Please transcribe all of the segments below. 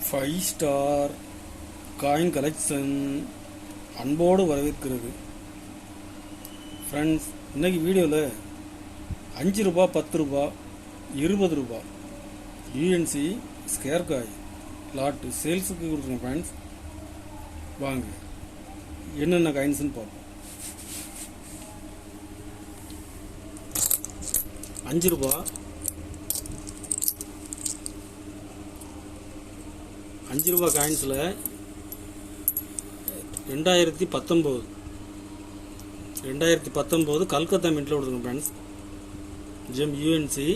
Five star coin collection அன்போடு வரவேற்கிறது. Friends, இன்றைக்கி வீடியோவில் 5 ரூபா, 10 ரூபா, 20 ரூபா யூஎன்சி ஸ்கேர் காய் லாட்டு சேல்ஸுக்கு கொடுத்துருங்க. ஃப்ரெண்ட்ஸ், வாங்க என்னென்ன காயின்ஸ்னு பார்ப்போம். 5 ரூபா, 5 ரூபா காயின்ஸில் 2019 கல்கத்தா மின்ட்டில் கொடுத்துருங்க. Friends, GeM UNC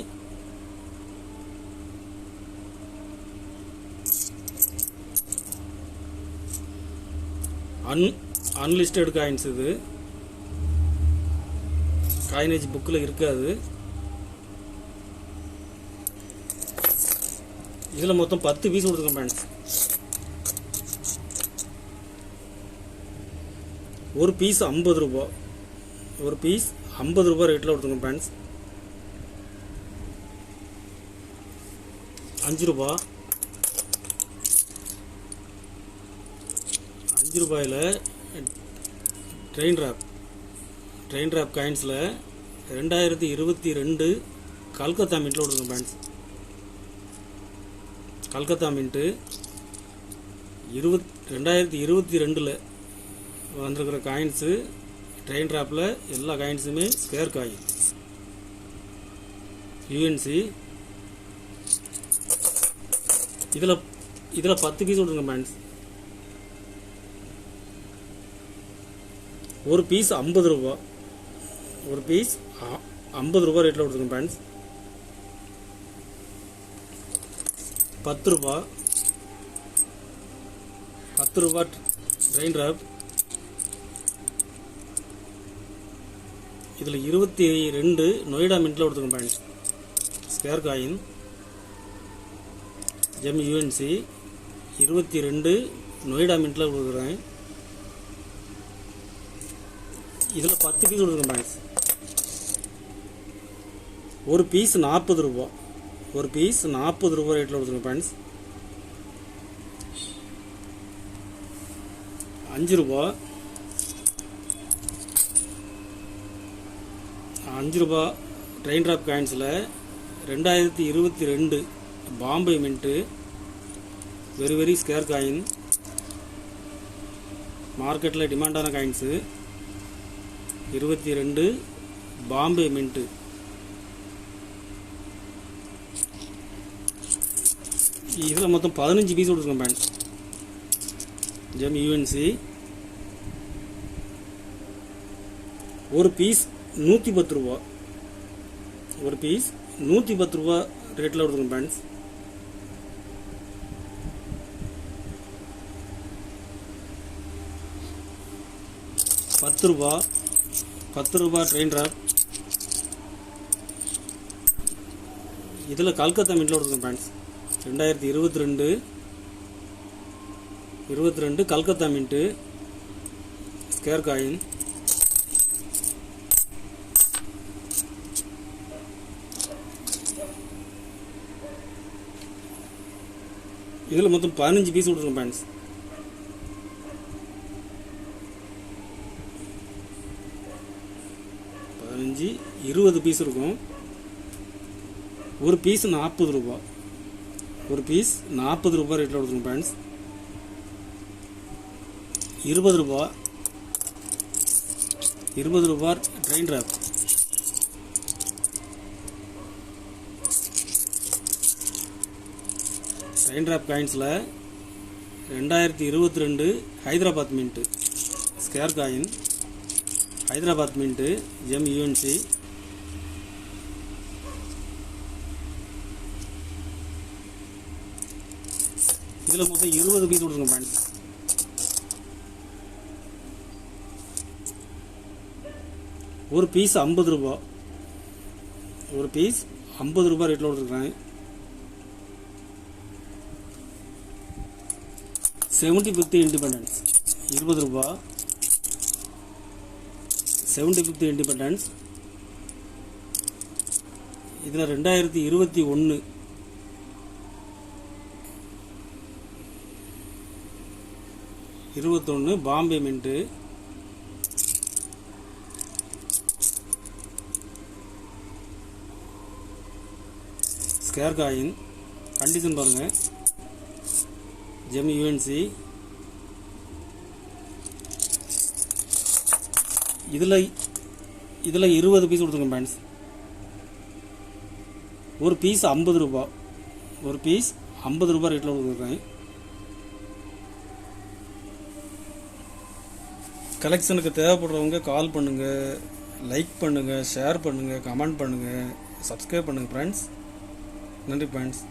unlisted coins. இது காயினேஜ் புக்கில் இருக்காது. இதில் மொத்தம் 10 பீஸ் கொடுத்துருங்க. ஃப்ரெண்ட்ஸ், ஒரு பீஸ் 50 ரூபா, ஒரு பீஸ் 50 ரூபா ரேட்டில் கொடுத்துருங்க. ஃப்ரெண்ட்ஸ், 5 ரூபா, 5 ரூபாயில் ட்ரெயின் ட்ராப் காயின்ஸில் 2022 கல்கத்தா மின்ட்டில் கொடுத்துருங்க. ஃப்ரெண்ட்ஸ், கல்கத்தா மின்ட்டு 2022 வந்திருக்கிற காயின்ஸு ட்ரெயின் ட்ராப்பில் எல்லா காயின்ஸுமே ஸ்கேர் காயின் யூஎன்சி. இதில் 10 பீஸ் கொடுத்துருங்க. ஃப்ரெண்ட்ஸ், ஒரு பீஸ் 50 ரூபா, ஒரு பீஸ் 50 ரூபா ரேட்டில் கொடுத்துருங்க. ஃப்ரெண்ட்ஸ், 10 ரூபா, 10 ரூபா ட்ரெயின் ட்ராப். இதில் 22 நொய்டா மின்ட்டில் கொடுத்துருங்க. Friends, scarce coin gem U N C 22 Noida மின்ட்டில் கொடுக்குறேன். இதில் 10 பீஸ் கொடுத்துருங்க. ஃப்ரெண்ட்ஸ், ஒரு பீஸ் 40 ரூபா, ஒரு பீஸ் 40 ரூபா ரேட்டில் கொடுத்துருங்க. ஃப்ரெண்ட்ஸ், 5 ரூபா, 5 ரூபா ட்ரெயின் ட்ராப் காயின்ஸில் 2022 Bombay mint very scarce coin, மார்க்கெட்டில் டிமாண்டான காயின்ஸு 22 பாம்பே மின்ட்டு. இதில் மொத்தம் 15 பீஸ் கொடுத்துருங்க. ஃப்ரெண்ட்ஸ், ஜெம் யூஎன்சி ஒரு பீஸ் 110 ரூபா, ஒரு பீஸ் 110 ரூபா ரேட்டில் கொடுத்துருங்க. ஃப்ரெண்ட்ஸ், 10 ரூபா, 10 ரூபா ட்ரெயின் ட்ராப். இதில் கல்கத்தா மின்ட்டில் கொடுத்துருங்க. Friends, 2022 Calcutta mint scare coin. இதில் மொத்தம் 15 பீஸ் கொடுத்துருங்க. ஃப்ரெண்ட்ஸ், 15 20 பீஸ் இருக்கும். ஒரு பீஸ் 40 ரூபா, ஒரு பீஸ் 40 ரூபா ரேட்டில் கொடுத்துருங்க. ஃப்ரெண்ட்ஸ், 20 ரூபா, 20 ரூபா ட்ரெயின் ட்ராப். ட்ரெயின் ட்ராப் காயின்ஸில் 2022 Hyderabad mint scare coin, Hyderabad mint gem UNC. இதில் மொத்தம் 20 பீஸ் கொடுத்துருங்க. ஃப்ரெண்ட்ஸ், ஒரு பீஸ் 50 ரூபா, ஒரு பீஸ் 50 ரூபா ரேட்டில் கொடுத்துருக்கேன். 75th இண்டிபெண்டன்ஸ் 20 ரூபா, 75th இண்டிபெண்டன்ஸ். இதில் 2021 21 Bombay mint, scare coin condition பாருங்கள், ஜெம் யூஎன்சி. இதில் 20 பீஸ் கொடுத்துருங்க ஃப்ரெண்ட்ஸ். ஒரு பீஸ் 50 ரூபா, ஒரு பீஸ் 50 ரூபா ரேட்டில் கொடுத்துருக்கேன். கலெக்ஷனுக்கு தேவைப்படுறவங்க கால் பண்ணுங்கள், லைக் பண்ணுங்கள், ஷேர் பண்ணுங்கள், கமெண்ட் பண்ணுங்கள், சப்ஸ்கிரைப் பண்ணுங்கள் ஃப்ரெண்ட்ஸ். நன்றி ஃப்ரெண்ட்ஸ்.